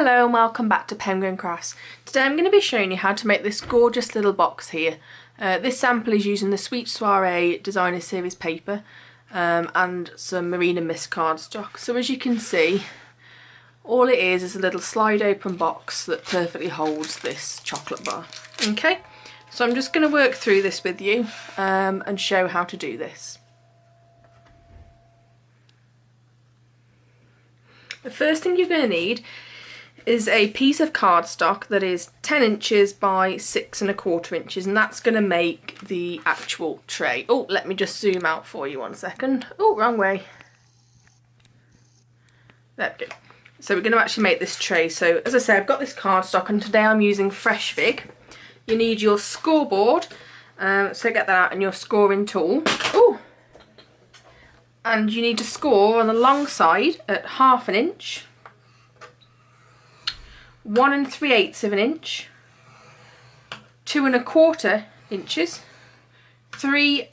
Hello and welcome back to Penguin Crafts. Today I'm going to be showing you how to make this gorgeous little box here. This sample is using the Sweet Soiree Designer Series paper and some Marina Mist cardstock. So as you can see, all it is a little slide open box that perfectly holds this chocolate bar. Okay, so I'm just going to work through this with you and show how to do this. The first thing you're going to need is a piece of cardstock that is 10 inches by 6¼ inches, and that's going to make the actual tray. Oh, let me just zoom out for you 1 second. Oh, wrong way. There we go. So we're going to actually make this tray. So as I said, I've got this cardstock and today I'm using Fresh Fig. You need your scoreboard, so get that out, and your scoring tool. Oh, and you need to score on the long side at ½ inch, 1 3/8 inch, 2 1/4 inches, 7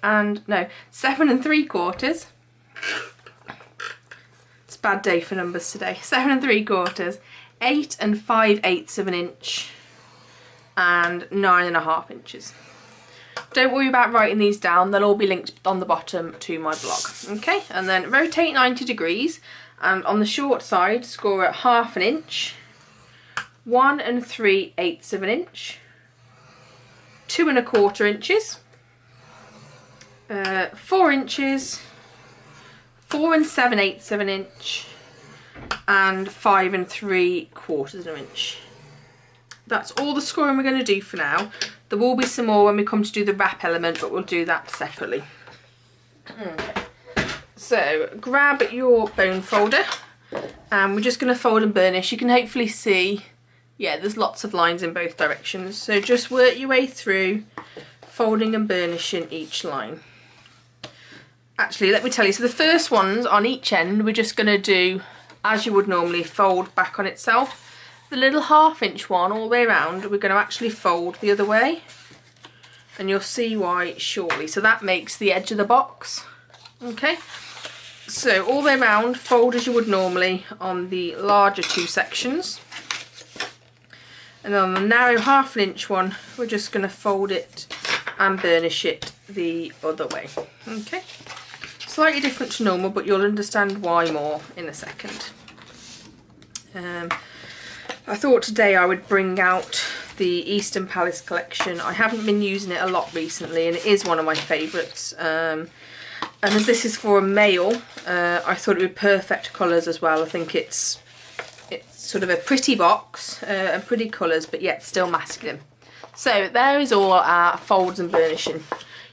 3/4. It's a bad day for numbers today. 7 3/4, 8 5/8 inch, and 9½ inches. Don't worry about writing these down, they'll all be linked on the bottom to my blog. Okay, and then rotate 90 degrees, and on the short side score at ½ inch, 1 3/8 inch, 2 1/4 inches, 4 inches, 4 7/8 inch, and 5 3/4 inch. That's all the scoring we're going to do for now. There will be some more when we come to do the wrap element, but we'll do that separately. Okay. So grab your bone folder, and we're just going to fold and burnish. You can hopefully see, yeah, there's lots of lines in both directions. So just work your way through folding and burnishing each line. Actually, let me tell you, so the first ones on each end, we're just going to do as you would normally, fold back on itself. The little ½ inch one all the way around, we're going to actually fold the other way, and you'll see why shortly. So that makes the edge of the box. Okay, so all the way around, fold as you would normally on the larger two sections, and on the narrow ½ inch one, we're just going to fold it and burnish it the other way. Okay, slightly different to normal, but you'll understand why more in a second. I thought today I would bring out the Eastern Palace collection. I haven't been using it a lot recently, and it is one of my favourites. And as this is for a male, I thought it would be perfect colours as well. I think it's sort of a pretty box and pretty colours, but yet still masculine. So there is all our folds and burnishing.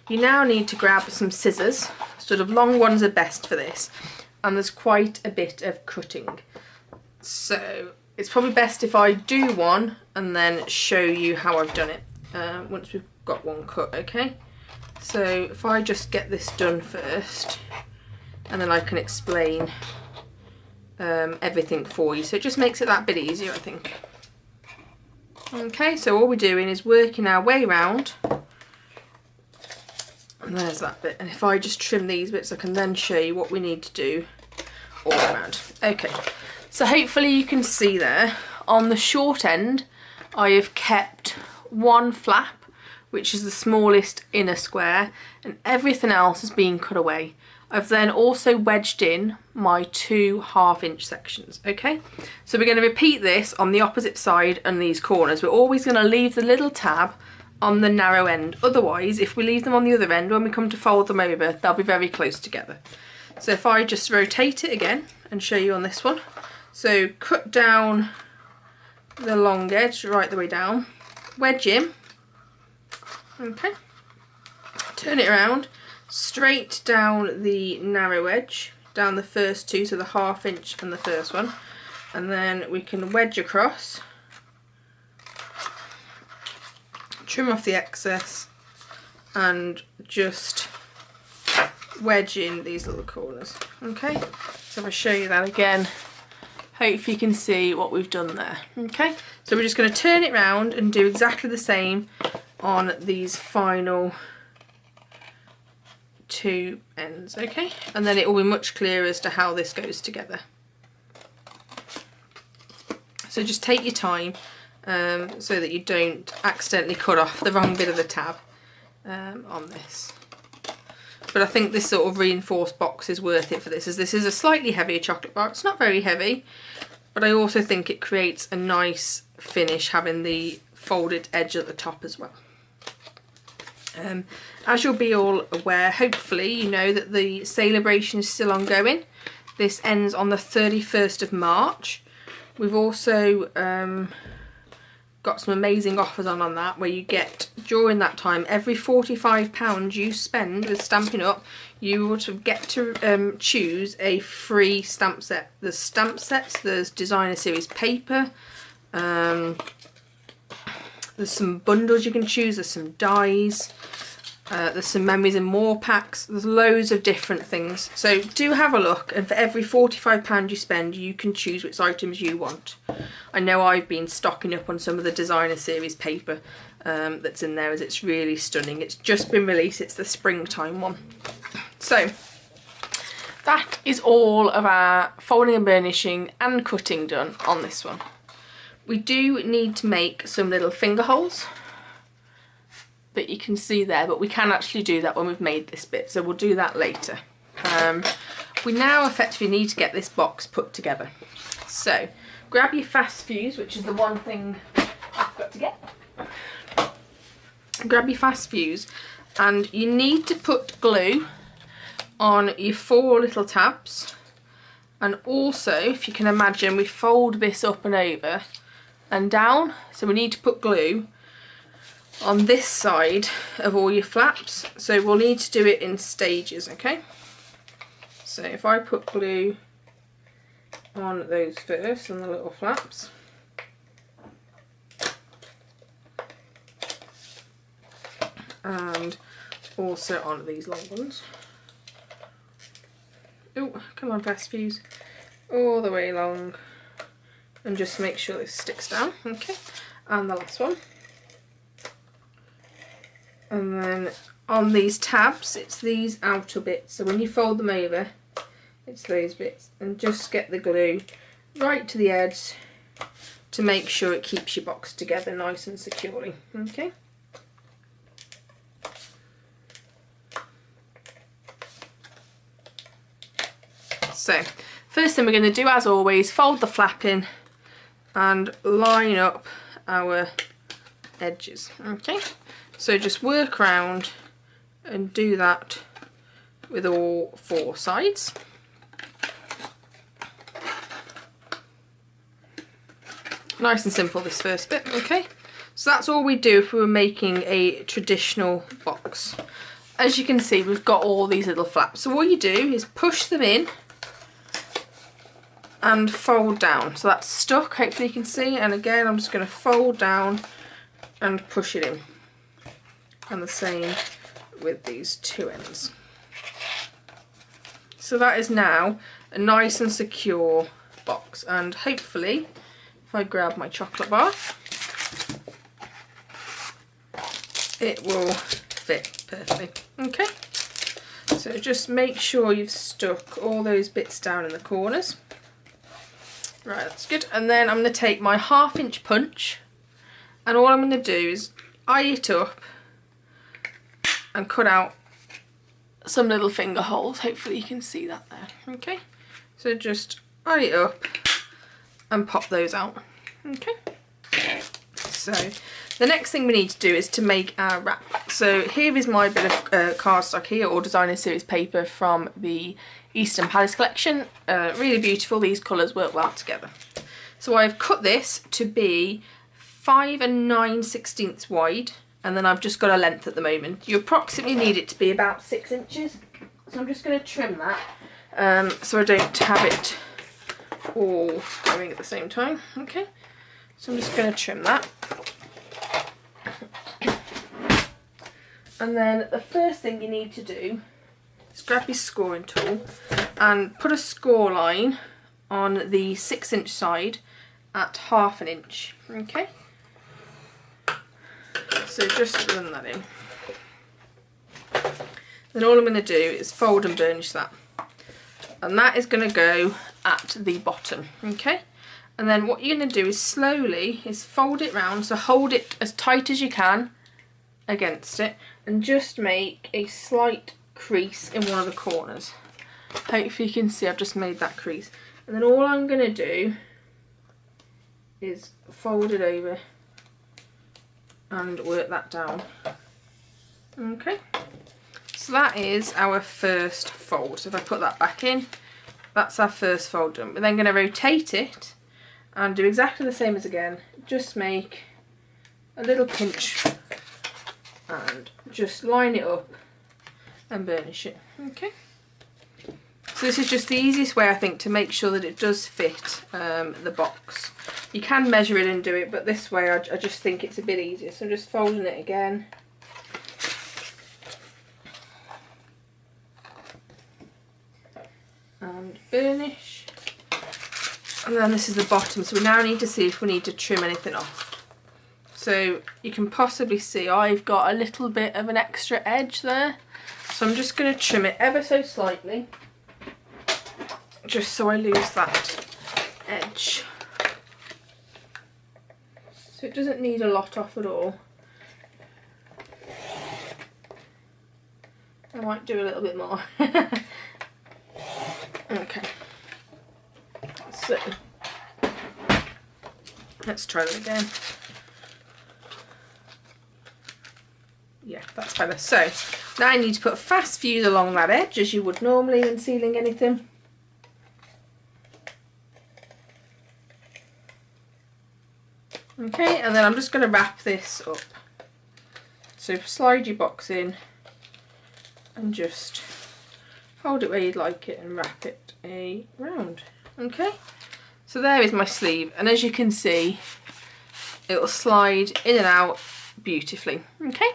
You now need to grab some scissors. Sort of long ones are best for this, and there's quite a bit of cutting. So it's probably best if I do one and then show you how I've done it once we've got one cut, okay? So if I just get this done first, and then I can explain everything for you. So it just makes it that bit easier, I think. Okay, so all we're doing is working our way around, and there's that bit. And if I just trim these bits, I can then show you what we need to do all around. Okay. So hopefully you can see there, on the short end, I have kept one flap, which is the smallest inner square, and everything else has been cut away. I've then also wedged in my 2 ½ inch sections, okay? So we're going to repeat this on the opposite side and these corners. We're always going to leave the little tab on the narrow end. Otherwise, if we leave them on the other end, when we come to fold them over, they'll be very close together. So if I just rotate it again and show you on this one. So cut down the long edge right the way down, wedge in, okay, turn it around, straight down the narrow edge, down the first two, so the ½ inch and the first one, and then we can wedge across, trim off the excess, and just wedge in these little corners. Okay, so if I show you that again, hopefully you can see what we've done there. Okay, so we're just going to turn it round and do exactly the same on these final two ends, okay? And then it will be much clearer as to how this goes together. So just take your time so that you don't accidentally cut off the wrong bit of the tab on this. But I think this sort of reinforced box is worth it for this, as this is a slightly heavier chocolate bar. It's not very heavy, but I also think it creates a nice finish having the folded edge at the top as well. As you'll be all aware, hopefully you know that the celebration is still ongoing. This ends on the 31st of March. We've also got some amazing offers on that, where you get, during that time, every £45 you spend with Stampin' Up, you will get to choose a free stamp set. There's stamp sets, there's designer series paper, there's some bundles you can choose, there's some dies, there's some memories and more packs, there's loads of different things. So do have a look, and for every £45 you spend you can choose which items you want. I know I've been stocking up on some of the designer series paper that's in there, as it's really stunning. It's just been released, it's the springtime one. So that is all of our folding and burnishing and cutting done on this one. We do need to make some little finger holes that you can see there, but we can actually do that when we've made this bit, so we'll do that later. We now effectively need to get this box put together. So grab your fast fuse, which is the one thing I've got to get. Grab your fast fuse, and you need to put glue on your 4 little tabs, and also, if you can imagine, we fold this up and over and down, so we need to put glue on this side of all your flaps. So we'll need to do it in stages, okay? So if I put glue on those first, on the little flaps, and also on these long ones. Oh, come on, fast fuse, all the way along, and just make sure this sticks down, okay? And the last one. And then on these tabs, it's these outer bits, so when you fold them over, it's those bits, and just get the glue right to the edge to make sure it keeps your box together nice and securely, okay? So first thing we're going to do, as always, fold the flap in and line up our edges, okay? So just work around and do that with all 4 sides. Nice and simple, this first bit, okay? So that's all we do if we were making a traditional box. As you can see, we've got all these little flaps. So what you do is push them in and fold down. So that's stuck, hopefully you can see. And again, I'm just going to fold down and push it in. And the same with these 2 ends. So that is now a nice and secure box, and hopefully, if I grab my chocolate bar, it will fit perfectly. Okay, so just make sure you've stuck all those bits down in the corners. Right, that's good. And then I'm going to take my 1/2 inch punch, and all I'm going to do is eye it up and cut out some little finger holes. Hopefully you can see that there. Okay, so just eye it up and pop those out. Okay, so the next thing we need to do is to make our wrap. So here is my bit of cardstock here, or designer series paper from the Eastern Palace collection. Really beautiful, these colours work well together. So I've cut this to be 5 9/16 wide, and then I've just got a length at the moment. You approximately need it to be about 6 inches. So I'm just going to trim that so I don't have it all going at the same time. Okay, so I'm just going to trim that. And then the first thing you need to do is grab your scoring tool and put a score line on the 6 inch side at 1/2 inch. Okay, so just run that in. Then all I'm going to do is fold and burnish that, and that is going to go at the bottom. Okay, And then what you're going to do is slowly fold it round, so hold it as tight as you can against it and just make a slight crease in one of the corners. Hopefully you can see I've just made that crease. And then all I'm going to do is fold it over and work that down. Okay, so that is our first fold. So if I put that back in, that's our first fold done. We're then going to rotate it and do exactly the same as again. Just make a little pinch and just line it up and burnish it. Okay. So this is just the easiest way, I think, to make sure that it does fit the box. You can measure it and do it, but this way I just think it's a bit easier. So I'm just folding it again. And burnish. And then this is the bottom, so we now need to see if we need to trim anything off. So you can possibly see I've got a little bit of an extra edge there. So I'm just going to trim it ever so slightly, just so I lose that edge. So it doesn't need a lot off at all. I might do a little bit more. Okay. So let's try that again. Yeah, that's better. So now I need to put a fast fuse along that edge, as you would normally when sealing anything. Okay, and then I'm just going to wrap this up. So slide your box in and just hold it where you'd like it and wrap it around. Okay, so there is my sleeve, and as you can see it will slide in and out beautifully. Okay,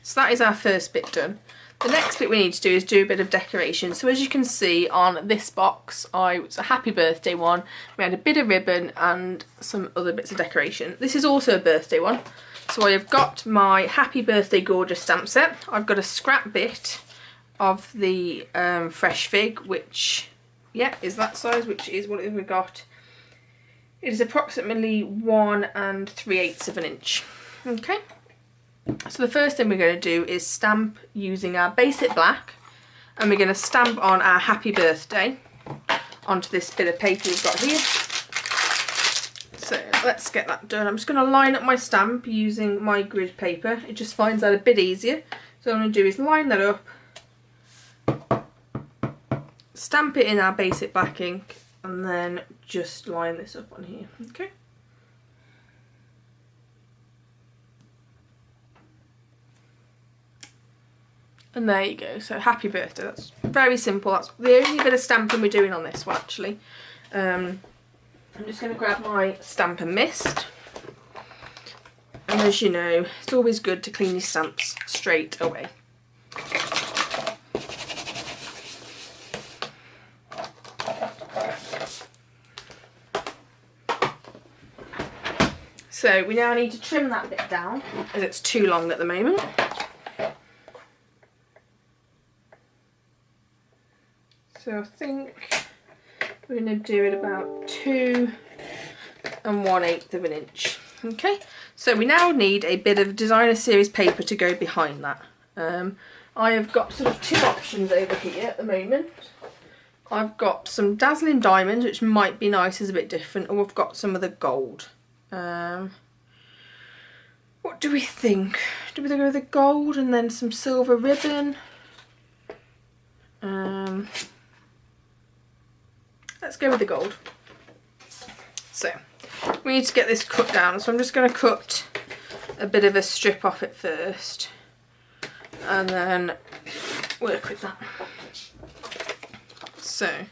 so that is our first bit done. The next bit we need to do is do a bit of decoration. So as you can see on this box, it's a happy birthday one. We had a bit of ribbon and some other bits of decoration. This is also a birthday one. So I have got my Happy Birthday Gorgeous stamp set. I've got a scrap bit of the fresh fig, which, yeah, is that size, which is what we've got. It is approximately 1 3/8 of an inch. Okay. So the first thing we're going to do is stamp using our basic black, and we're going to stamp on our happy birthday onto this bit of paper we've got here. So let's get that done. I'm just going to line up my stamp using my grid paper. It just finds that a bit easier. So what I'm going to do is line that up, stamp it in our basic black ink, and then just line this up on here. Okay. And there you go, so happy birthday. That's very simple. That's the only bit of stamping we're doing on this one, actually. I'm just going to grab my Stampin' Mist. And as you know, it's always good to clean your stamps straight away. So we now need to trim that bit down, as it's too long at the moment. So I think we're going to do it about 2 1/8 of an inch. Okay, so we now need a bit of designer series paper to go behind that. I have got sort of 2 options over here at the moment. I've got some dazzling diamonds, which might be nice as a bit different, or we've got some of the gold. What do we think? Do we go with the gold and then some silver ribbon? Let's go with the gold. So we need to get this cut down, so I'm just going to cut a bit of a strip off it first and then work with that. So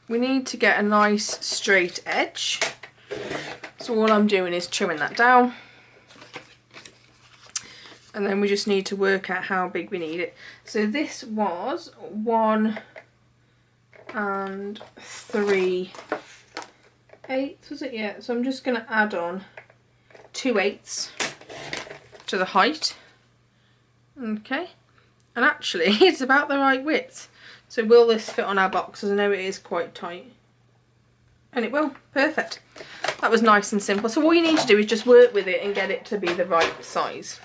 we need to get a nice straight edge, so all I'm doing is trimming that down, and then we just need to work out how big we need it. So this was 1 3/8, was it? Yeah, so I'm just going to add on 2/8 to the height. Okay, and actually it's about the right width. So will this fit on our box? Because I know it is quite tight. And it will. Perfect. That was nice and simple. So all you need to do is just work with it and get it to be the right size.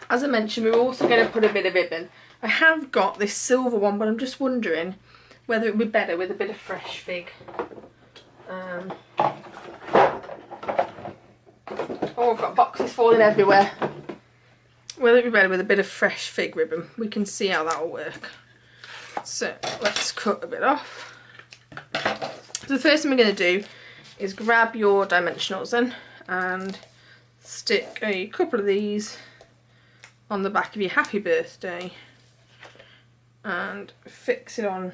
As I mentioned, we're also going to put a bit of ribbon. I have got this silver one, but I'm just wondering whether it would be better with a bit of fresh fig. Oh, I've got boxes falling everywhere. Whether it would be better with a bit of fresh fig ribbon. We can see how that will work. So let's cut a bit off. So the first thing we're going to do is grab your dimensionals then and stick a couple of these on the back of your happy birthday and fix it on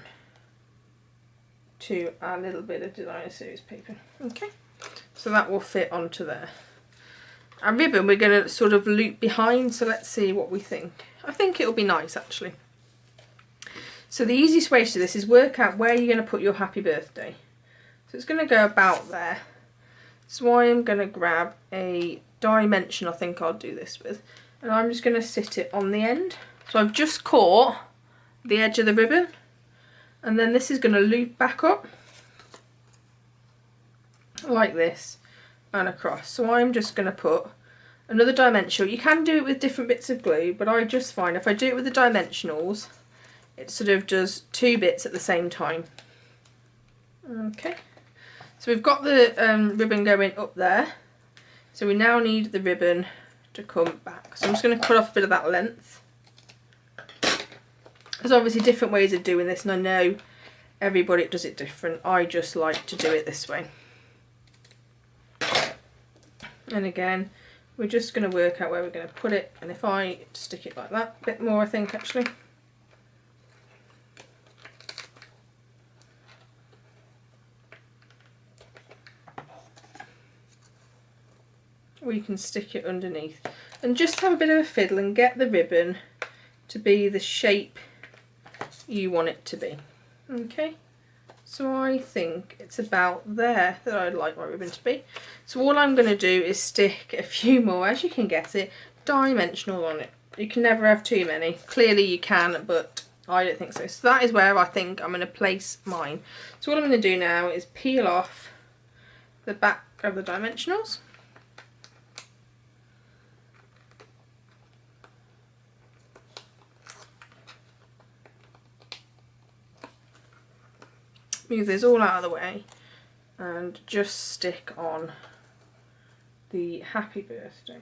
to a little bit of designer series paper. Okay, so that will fit onto there. Our ribbon we're going to sort of loop behind, so let's see what we think. I think it'll be nice actually. So the easiest way to do this is work out where you're going to put your happy birthday. So it's going to go about there. So I'm going to grab a dimension I think I'll do this with, and I'm just going to sit it on the end. So I've just caught the edge of the ribbon, and then this is going to loop back up like this and across. So I'm just going to put another dimensional. You can do it with different bits of glue, but I just find if I do it with the dimensionals, it sort of does two bits at the same time. Okay, so we've got the ribbon going up there, so we now need the ribbon to come back. So I'm just going to cut off a bit of that length. There's obviously different ways of doing this, and I know everybody does it different. I just like to do it this way. And again, we're just going to work out where we're going to put it, and if I stick it like that, a bit more I think actually. We can stick it underneath and just have a bit of a fiddle and get the ribbon to be the shape you want it to be. Okay, so I think it's about there that I'd like my ribbon to be. So all I'm going to do is stick a few more, as you can guess it, dimensional on it. You can never have too many. Clearly you can, but I don't think so. So that is where I think I'm going to place mine. So what I'm going to do now is peel off the back of the dimensionals. Move those all out of the way and just stick on the happy birthday.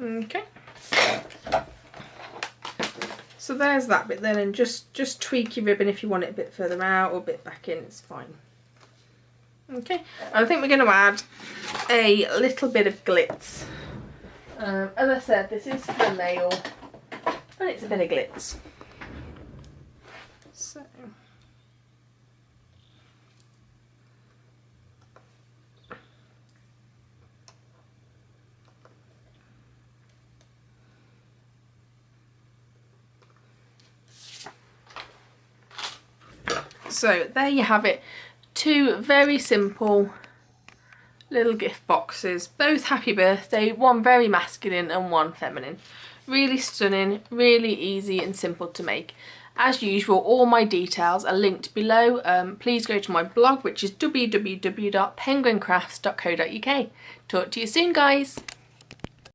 Okay, so there's that bit then, and just tweak your ribbon if you want it a bit further out or a bit back in, it's fine. Okay, and I think we're going to add a little bit of glitz. As I said, this is for the nail and it's a bit of glitz. So So there you have it, two very simple little gift boxes, both happy birthday, one very masculine and one feminine. Really stunning, really easy and simple to make. As usual, all my details are linked below. Please go to my blog, which is www.penguincrafts.co.uk. Talk to you soon, guys.